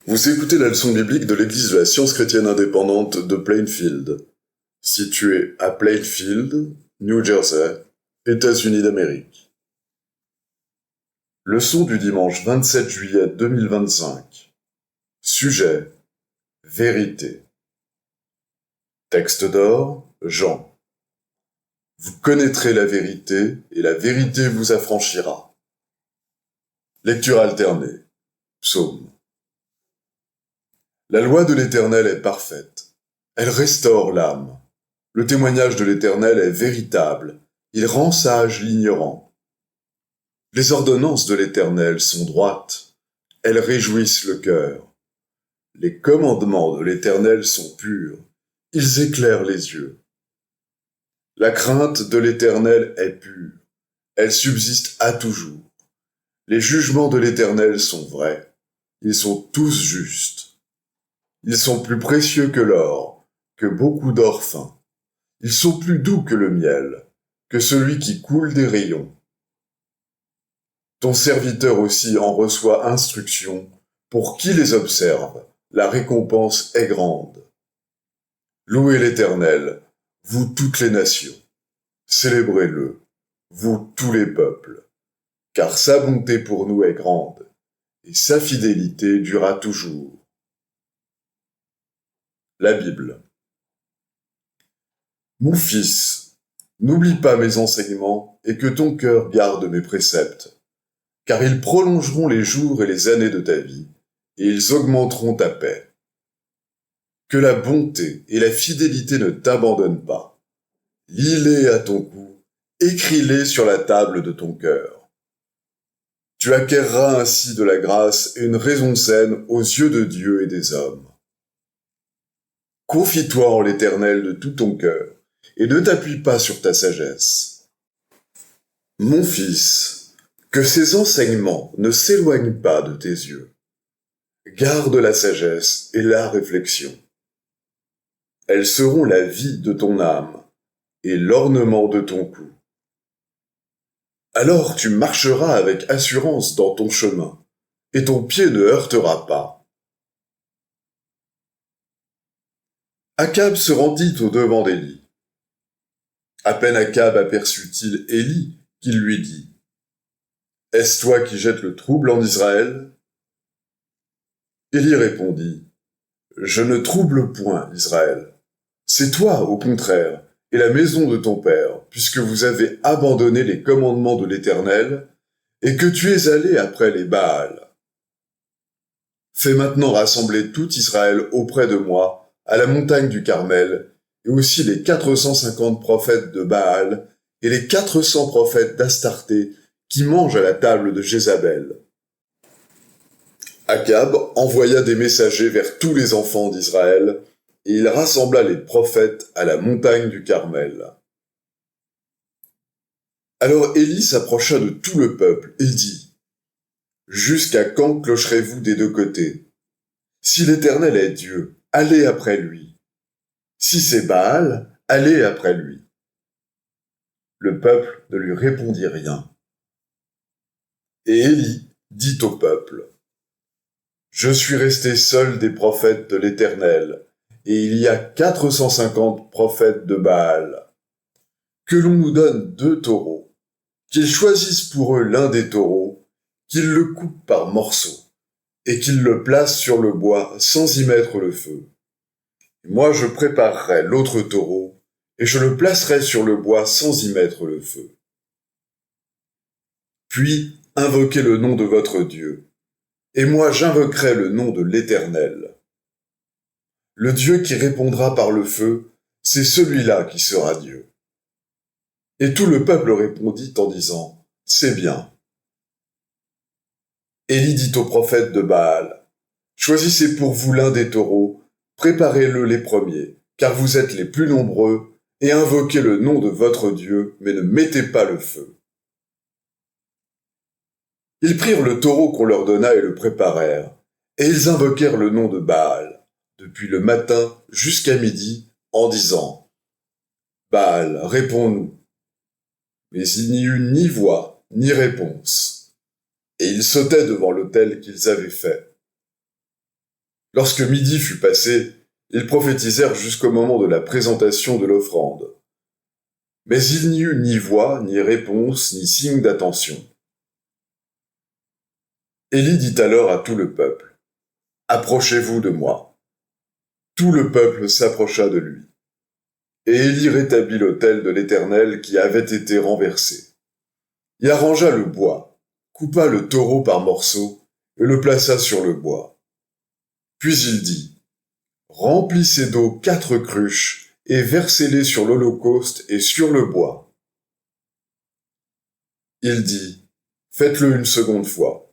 Vous écoutez la leçon biblique de l'Église de la Science chrétienne indépendante de Plainfield, située à Plainfield, New Jersey, États-Unis d'Amérique. Leçon du dimanche 27 juillet 2025. Sujet: Vérité. Texte d'or, Jean. Vous connaîtrez la vérité, et la vérité vous affranchira. Lecture alternée. Psaume. La loi de l'Éternel est parfaite. Elle restaure l'âme. Le témoignage de l'Éternel est véritable. Il rend sage l'ignorant. Les ordonnances de l'Éternel sont droites. Elles réjouissent le cœur. Les commandements de l'Éternel sont purs. Ils éclairent les yeux. La crainte de l'Éternel est pure. Elle subsiste à toujours. Les jugements de l'Éternel sont vrais. Ils sont tous justes. Ils sont plus précieux que l'or, que beaucoup d'or fin. Ils sont plus doux que le miel, que celui qui coule des rayons. Ton serviteur aussi en reçoit instruction. Pour qui les observe, la récompense est grande. Louez l'Éternel, vous toutes les nations. Célébrez-le, vous tous les peuples. Car sa bonté pour nous est grande, et sa fidélité durera toujours. La Bible. Mon fils, n'oublie pas mes enseignements et que ton cœur garde mes préceptes, car ils prolongeront les jours et les années de ta vie, et ils augmenteront ta paix. Que la bonté et la fidélité ne t'abandonnent pas. Lis-les à ton cou, écris-les sur la table de ton cœur. Tu acquerras ainsi de la grâce et une raison saine aux yeux de Dieu et des hommes. Confie-toi en l'Éternel de tout ton cœur, et ne t'appuie pas sur ta sagesse. Mon fils, que ces enseignements ne s'éloignent pas de tes yeux. Garde la sagesse et la réflexion. Elles seront la vie de ton âme et l'ornement de ton cou. Alors tu marcheras avec assurance dans ton chemin, et ton pied ne heurtera pas. Akab se rendit au-devant d'Élie. À peine Akab aperçut-il Élie qu'il lui dit : « Est-ce toi qui jettes le trouble en Israël ?» Élie répondit : « Je ne trouble point Israël. C'est toi, au contraire, et la maison de ton père, puisque vous avez abandonné les commandements de l'Éternel, et que tu es allé après les Baals. Fais maintenant rassembler tout Israël auprès de moi, à la montagne du Carmel, et aussi les 450 prophètes de Baal, et les 400 prophètes d'Astarté, qui mangent à la table de Jézabel. » Akab envoya des messagers vers tous les enfants d'Israël, et il rassembla les prophètes à la montagne du Carmel. Alors Élie s'approcha de tout le peuple et dit : « Jusqu'à quand clocherez-vous des deux côtés ? Si l'Éternel est Dieu, allez après lui. Si c'est Baal, allez après lui. » Le peuple ne lui répondit rien. Et Élie dit au peuple : « Je suis resté seul des prophètes de l'Éternel, et il y a 450 prophètes de Baal. Que l'on nous donne 2 taureaux, qu'ils choisissent pour eux l'un des taureaux, qu'ils le coupent par morceaux, et qu'ils le placent sur le bois sans y mettre le feu. Moi je préparerai l'autre taureau, et je le placerai sur le bois sans y mettre le feu. Puis invoquez le nom de votre Dieu, et moi j'invoquerai le nom de l'Éternel. Le Dieu qui répondra par le feu, c'est celui-là qui sera Dieu. » Et tout le peuple répondit en disant : « C'est bien. » Élie dit aux prophètes de Baal : « Choisissez pour vous l'un des taureaux, préparez-le les premiers, car vous êtes les plus nombreux, et invoquez le nom de votre Dieu, mais ne mettez pas le feu. » Ils prirent le taureau qu'on leur donna et le préparèrent, et ils invoquèrent le nom de Baal, depuis le matin jusqu'à midi, en disant : « Baal, réponds-nous. » Mais il n'y eut ni voix, ni réponse, et ils sautaient devant l'autel qu'ils avaient fait. Lorsque midi fut passé, ils prophétisèrent jusqu'au moment de la présentation de l'offrande. Mais il n'y eut ni voix, ni réponse, ni signe d'attention. Élie dit alors à tout le peuple, « Approchez-vous de moi. » Tout le peuple s'approcha de lui. Et Élie rétablit l'autel de l'Éternel qui avait été renversé. Il arrangea le bois, coupa le taureau par morceaux et le plaça sur le bois. Puis il dit, « Remplissez d'eau 4 cruches et versez-les sur l'holocauste et sur le bois. » Il dit, « Faites-le une seconde fois. »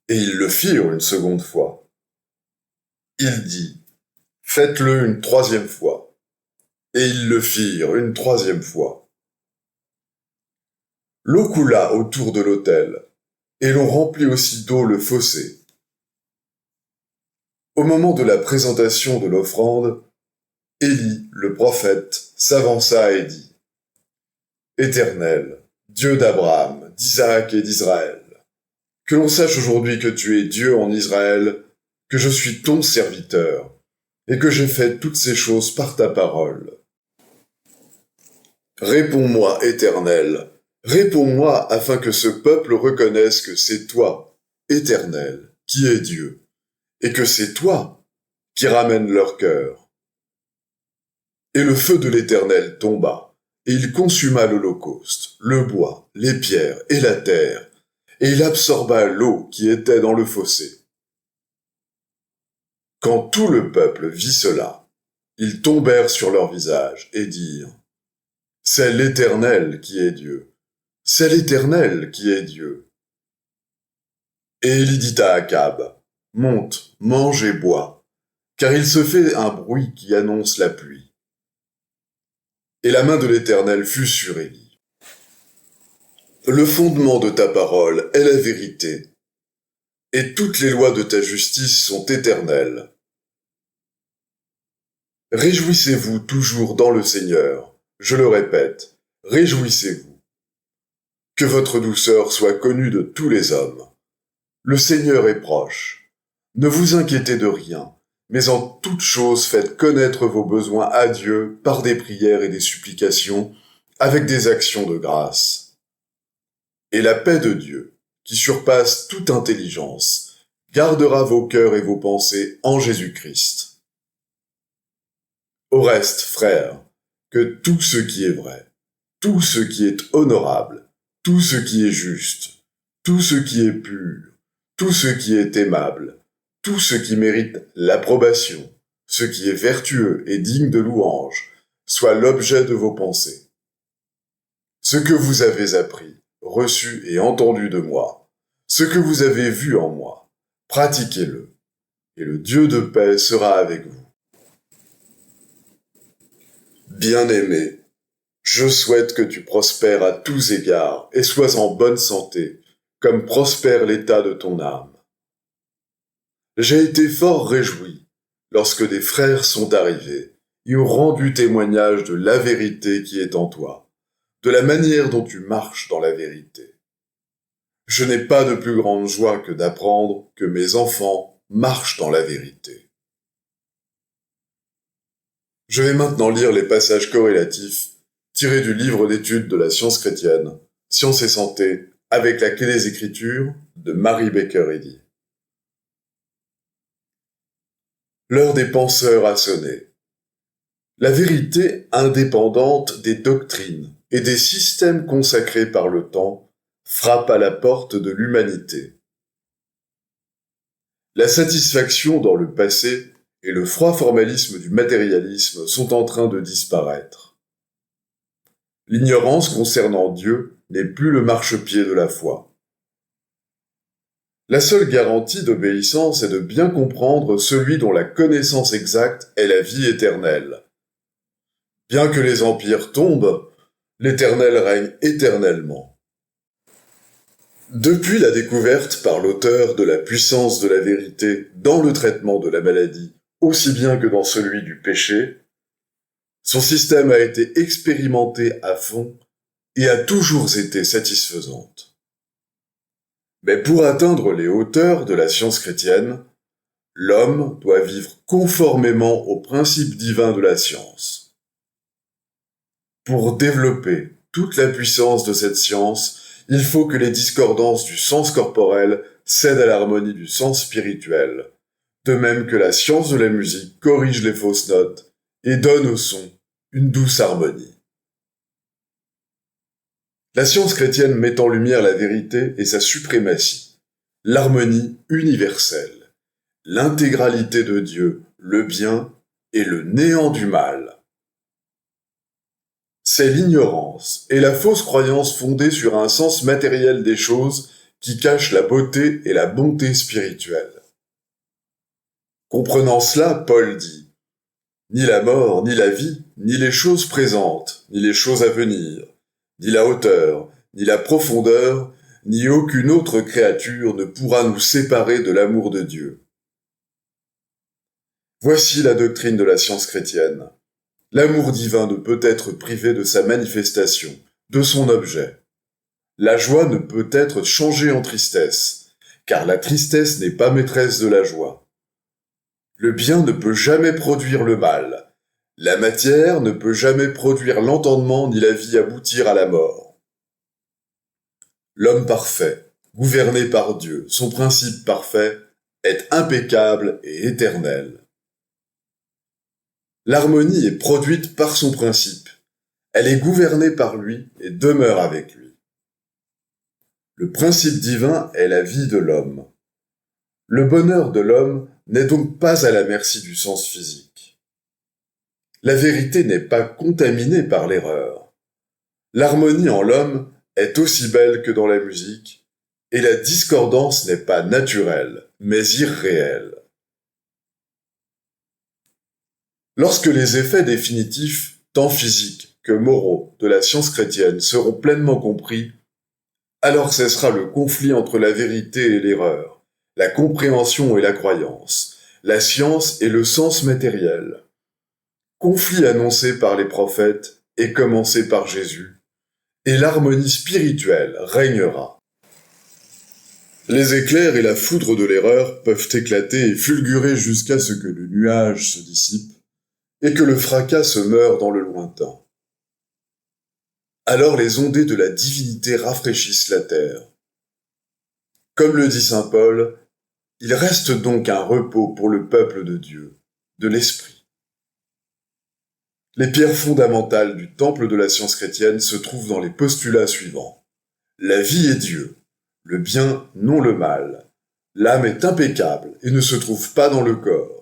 Et ils le firent une seconde fois. Il dit, « Faites-le une troisième fois. » Et ils le firent une troisième fois. L'eau coula autour de l'autel, et l'on remplit aussi d'eau le fossé. Au moment de la présentation de l'offrande, Élie, le prophète, s'avança et dit, « Éternel, Dieu d'Abraham, d'Isaac et d'Israël, que l'on sache aujourd'hui que tu es Dieu en Israël, que je suis ton serviteur, et que j'ai fait toutes ces choses par ta parole. Réponds-moi, Éternel, réponds-moi afin que ce peuple reconnaisse que c'est toi, Éternel, qui es Dieu, et que c'est toi qui ramènes leur cœur. » Et le feu de l'Éternel tomba, et il consuma l'holocauste, le bois, les pierres et la terre, et il absorba l'eau qui était dans le fossé. Quand tout le peuple vit cela, ils tombèrent sur leur visage et dirent, « C'est l'Éternel qui est Dieu, c'est l'Éternel qui est Dieu. » Et Élie dit à Akab, « Monte, mange et bois, car il se fait un bruit qui annonce la pluie. » Et la main de l'Éternel fut sur Élie. Le fondement de ta parole est la vérité, et toutes les lois de ta justice sont éternelles. Réjouissez-vous toujours dans le Seigneur, je le répète, réjouissez-vous. Que votre douceur soit connue de tous les hommes. Le Seigneur est proche. Ne vous inquiétez de rien, mais en toute chose faites connaître vos besoins à Dieu par des prières et des supplications, avec des actions de grâce. Et la paix de Dieu, qui surpasse toute intelligence, gardera vos cœurs et vos pensées en Jésus-Christ. Au reste, frères, que tout ce qui est vrai, tout ce qui est honorable, tout ce qui est juste, tout ce qui est pur, tout ce qui est aimable, tout ce qui mérite l'approbation, ce qui est vertueux et digne de louange, soit l'objet de vos pensées. Ce que vous avez appris, reçu et entendu de moi, ce que vous avez vu en moi, pratiquez-le, et le Dieu de paix sera avec vous. Bien-aimé, je souhaite que tu prospères à tous égards et sois en bonne santé, comme prospère l'état de ton âme. J'ai été fort réjoui lorsque des frères sont arrivés et ont rendu témoignage de la vérité qui est en toi, de la manière dont tu marches dans la vérité. Je n'ai pas de plus grande joie que d'apprendre que mes enfants marchent dans la vérité. Je vais maintenant lire les passages corrélatifs tirés du livre d'études de la science chrétienne, Science et santé, avec la clé des Écritures de Mary Baker Eddy. L'heure des penseurs a sonné. La vérité indépendante des doctrines et des systèmes consacrés par le temps frappe à la porte de l'humanité. La satisfaction dans le passé et le froid formalisme du matérialisme sont en train de disparaître. L'ignorance concernant Dieu n'est plus le marchepied de la foi. La seule garantie d'obéissance est de bien comprendre celui dont la connaissance exacte est la vie éternelle. Bien que les empires tombent, l'Éternel règne éternellement. Depuis la découverte par l'auteur de la puissance de la vérité dans le traitement de la maladie, aussi bien que dans celui du péché, son système a été expérimenté à fond et a toujours été satisfaisante. Mais pour atteindre les hauteurs de la science chrétienne, L'homme doit vivre conformément aux principes divins de la science. Pour développer toute la puissance de cette science, il faut que les discordances du sens corporel cèdent à l'harmonie du sens spirituel, de même que la science de la musique corrige les fausses notes et donne au son une douce harmonie. La science chrétienne met en lumière la vérité et sa suprématie, l'harmonie universelle, l'intégralité de Dieu, le bien et le néant du mal. C'est l'ignorance et la fausse croyance fondée sur un sens matériel des choses qui cache la beauté et la bonté spirituelle. Comprenant cela, Paul dit « Ni la mort, ni la vie, ni les choses présentes, ni les choses à venir, ni la hauteur, ni la profondeur, ni aucune autre créature ne pourra nous séparer de l'amour de Dieu. » Voici la doctrine de la science chrétienne. L'amour divin ne peut être privé de sa manifestation, de son objet. La joie ne peut être changée en tristesse, car la tristesse n'est pas maîtresse de la joie. Le bien ne peut jamais produire le mal. La matière ne peut jamais produire l'entendement ni la vie aboutir à la mort. L'homme parfait, gouverné par Dieu, son principe parfait, est impeccable et éternel. L'harmonie est produite par son principe. Elle est gouvernée par lui et demeure avec lui. Le principe divin est la vie de l'homme. Le bonheur de l'homme n'est donc pas à la merci du sens physique. La vérité n'est pas contaminée par l'erreur. L'harmonie en l'homme est aussi belle que dans la musique, et la discordance n'est pas naturelle, mais irréelle. Lorsque les effets définitifs, tant physiques que moraux, de la science chrétienne seront pleinement compris, alors cessera le conflit entre la vérité et l'erreur, la compréhension et la croyance, la science et le sens matériel. Conflit annoncé par les prophètes et commencé par Jésus, et l'harmonie spirituelle régnera. Les éclairs et la foudre de l'erreur peuvent éclater et fulgurer jusqu'à ce que le nuage se dissipe et que le fracas se meure dans le lointain. Alors les ondées de la divinité rafraîchissent la terre. Comme le dit saint Paul, il reste donc un repos pour le peuple de Dieu, de l'Esprit. Les pierres fondamentales du temple de la science chrétienne se trouvent dans les postulats suivants. La vie est Dieu, le bien non le mal. L'âme est impeccable et ne se trouve pas dans le corps.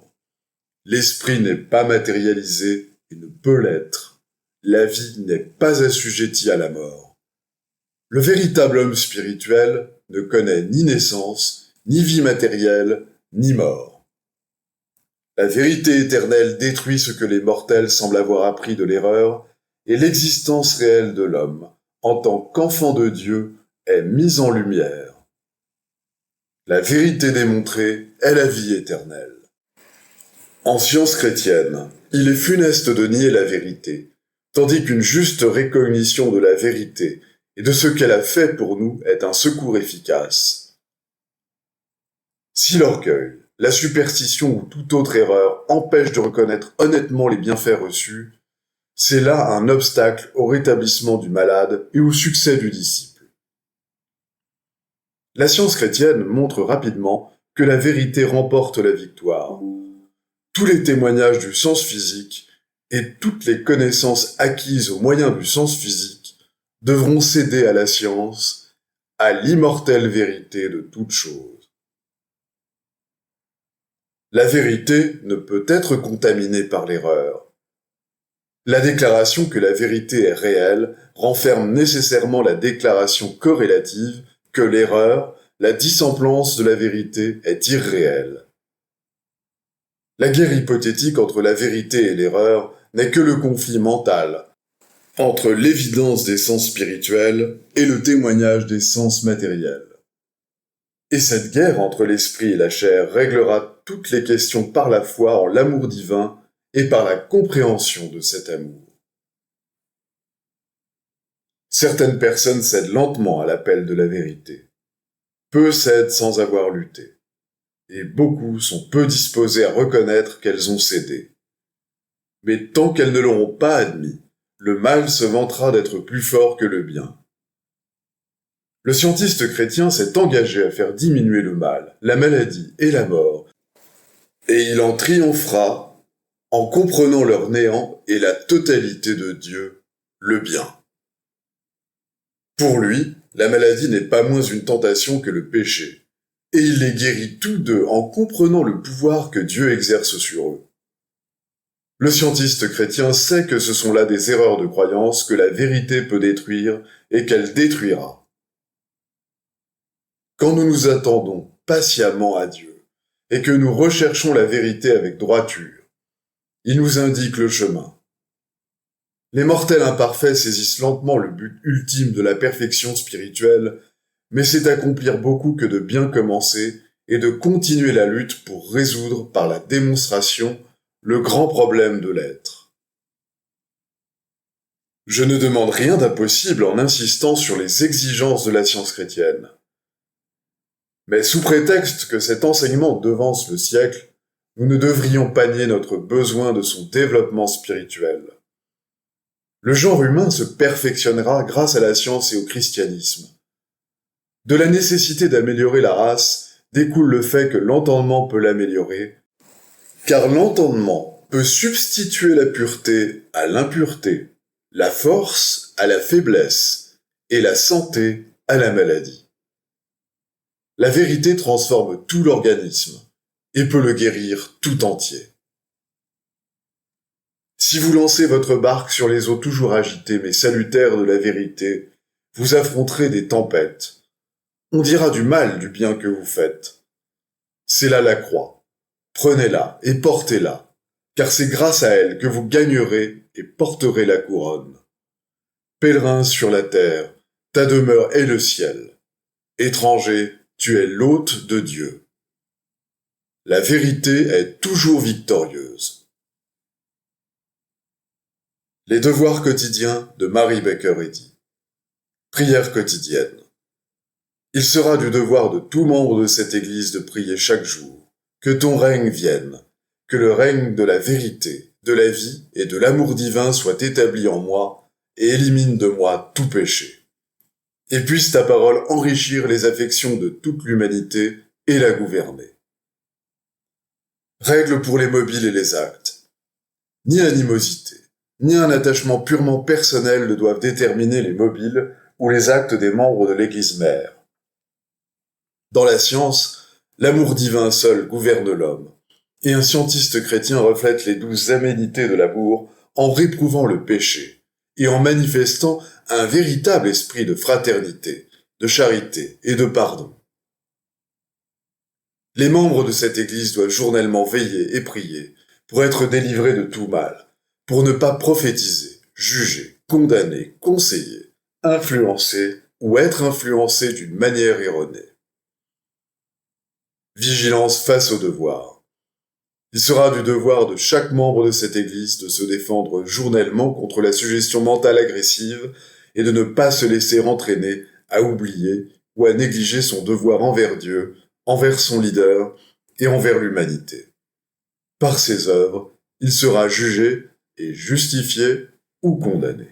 L'esprit n'est pas matérialisé et ne peut l'être. La vie n'est pas assujettie à la mort. Le véritable homme spirituel ne connaît ni naissance, ni vie matérielle, ni mort. La vérité éternelle détruit ce que les mortels semblent avoir appris de l'erreur, et l'existence réelle de l'homme, en tant qu'enfant de Dieu, est mise en lumière. La vérité démontrée est la vie éternelle. En science chrétienne, il est funeste de nier la vérité, tandis qu'une juste recognition de la vérité et de ce qu'elle a fait pour nous est un secours efficace. Si l'orgueil, la superstition ou toute autre erreur empêche de reconnaître honnêtement les bienfaits reçus, c'est là un obstacle au rétablissement du malade et au succès du disciple. La science chrétienne montre rapidement que la vérité remporte la victoire. Tous les témoignages du sens physique et toutes les connaissances acquises au moyen du sens physique devront céder à la science, à l'immortelle vérité de toute chose. La vérité ne peut être contaminée par l'erreur. La déclaration que la vérité est réelle renferme nécessairement la déclaration corrélative que l'erreur, la dissemblance de la vérité, est irréelle. La guerre hypothétique entre la vérité et l'erreur n'est que le conflit mental entre l'évidence des sens spirituels et le témoignage des sens matériels. Et cette guerre entre l'esprit et la chair réglera toutes les questions par la foi en l'amour divin et par la compréhension de cet amour. Certaines personnes cèdent lentement à l'appel de la vérité. Peu cèdent sans avoir lutté. et beaucoup sont peu disposés à reconnaître qu'elles ont cédé. Mais tant qu'elles ne l'auront pas admis, le mal se vantera d'être plus fort que le bien. Le scientiste chrétien s'est engagé à faire diminuer le mal, la maladie et la mort, et il en triomphera en comprenant leur néant et la totalité de Dieu, le bien. Pour lui, la maladie n'est pas moins une tentation que le péché, et il les guérit tous deux en comprenant le pouvoir que Dieu exerce sur eux. Le scientiste chrétien sait que ce sont là des erreurs de croyance que la vérité peut détruire et qu'elle détruira. Quand nous nous attendons patiemment à Dieu et que nous recherchons la vérité avec droiture, il nous indique le chemin. Les mortels imparfaits saisissent lentement le but ultime de la perfection spirituelle, mais c'est accomplir beaucoup que de bien commencer et de continuer la lutte pour résoudre par la démonstration le grand problème de l'être. Je ne demande rien d'impossible en insistant sur les exigences de la science chrétienne. Mais sous prétexte que cet enseignement devance le siècle, nous ne devrions pas nier notre besoin de son développement spirituel. Le genre humain se perfectionnera grâce à la science et au christianisme. De la nécessité d'améliorer la race découle le fait que l'entendement peut l'améliorer, car l'entendement peut substituer la pureté à l'impureté, la force à la faiblesse et la santé à la maladie. La vérité transforme tout l'organisme et peut le guérir tout entier. Si vous lancez votre barque sur les eaux toujours agitées mais salutaires de la vérité, vous affronterez des tempêtes. On dira du mal du bien que vous faites. C'est là la croix. Prenez-la et portez-la, car c'est grâce à elle que vous gagnerez et porterez la couronne. Pèlerin sur la terre, ta demeure est le ciel. Étranger, tu es l'hôte de Dieu. La vérité est toujours victorieuse. Les devoirs quotidiens de Mary Baker Eddy. Prière quotidienne. Il sera du devoir de tout membre de cette Église de prier chaque jour. Que ton règne vienne, que le règne de la vérité, de la vie et de l'amour divin soit établi en moi et élimine de moi tout péché. Et puisse ta parole enrichir les affections de toute l'humanité et la gouverner. Règle pour les mobiles et les actes. Ni animosité, ni un attachement purement personnel ne doivent déterminer les mobiles ou les actes des membres de l'Église mère. Dans la science, l'amour divin seul gouverne l'homme, et un scientiste chrétien reflète les douces aménités de l'amour en réprouvant le péché, et en manifestant un véritable esprit de fraternité, de charité et de pardon. Les membres de cette Église doivent journellement veiller et prier pour être délivrés de tout mal, pour ne pas prophétiser, juger, condamner, conseiller, influencer ou être influencés d'une manière erronée. Vigilance face au devoir. Il sera du devoir de chaque membre de cette Église de se défendre journellement contre la suggestion mentale agressive et de ne pas se laisser entraîner à oublier ou à négliger son devoir envers Dieu, envers son leader et envers l'humanité. Par ses œuvres, il sera jugé et justifié ou condamné.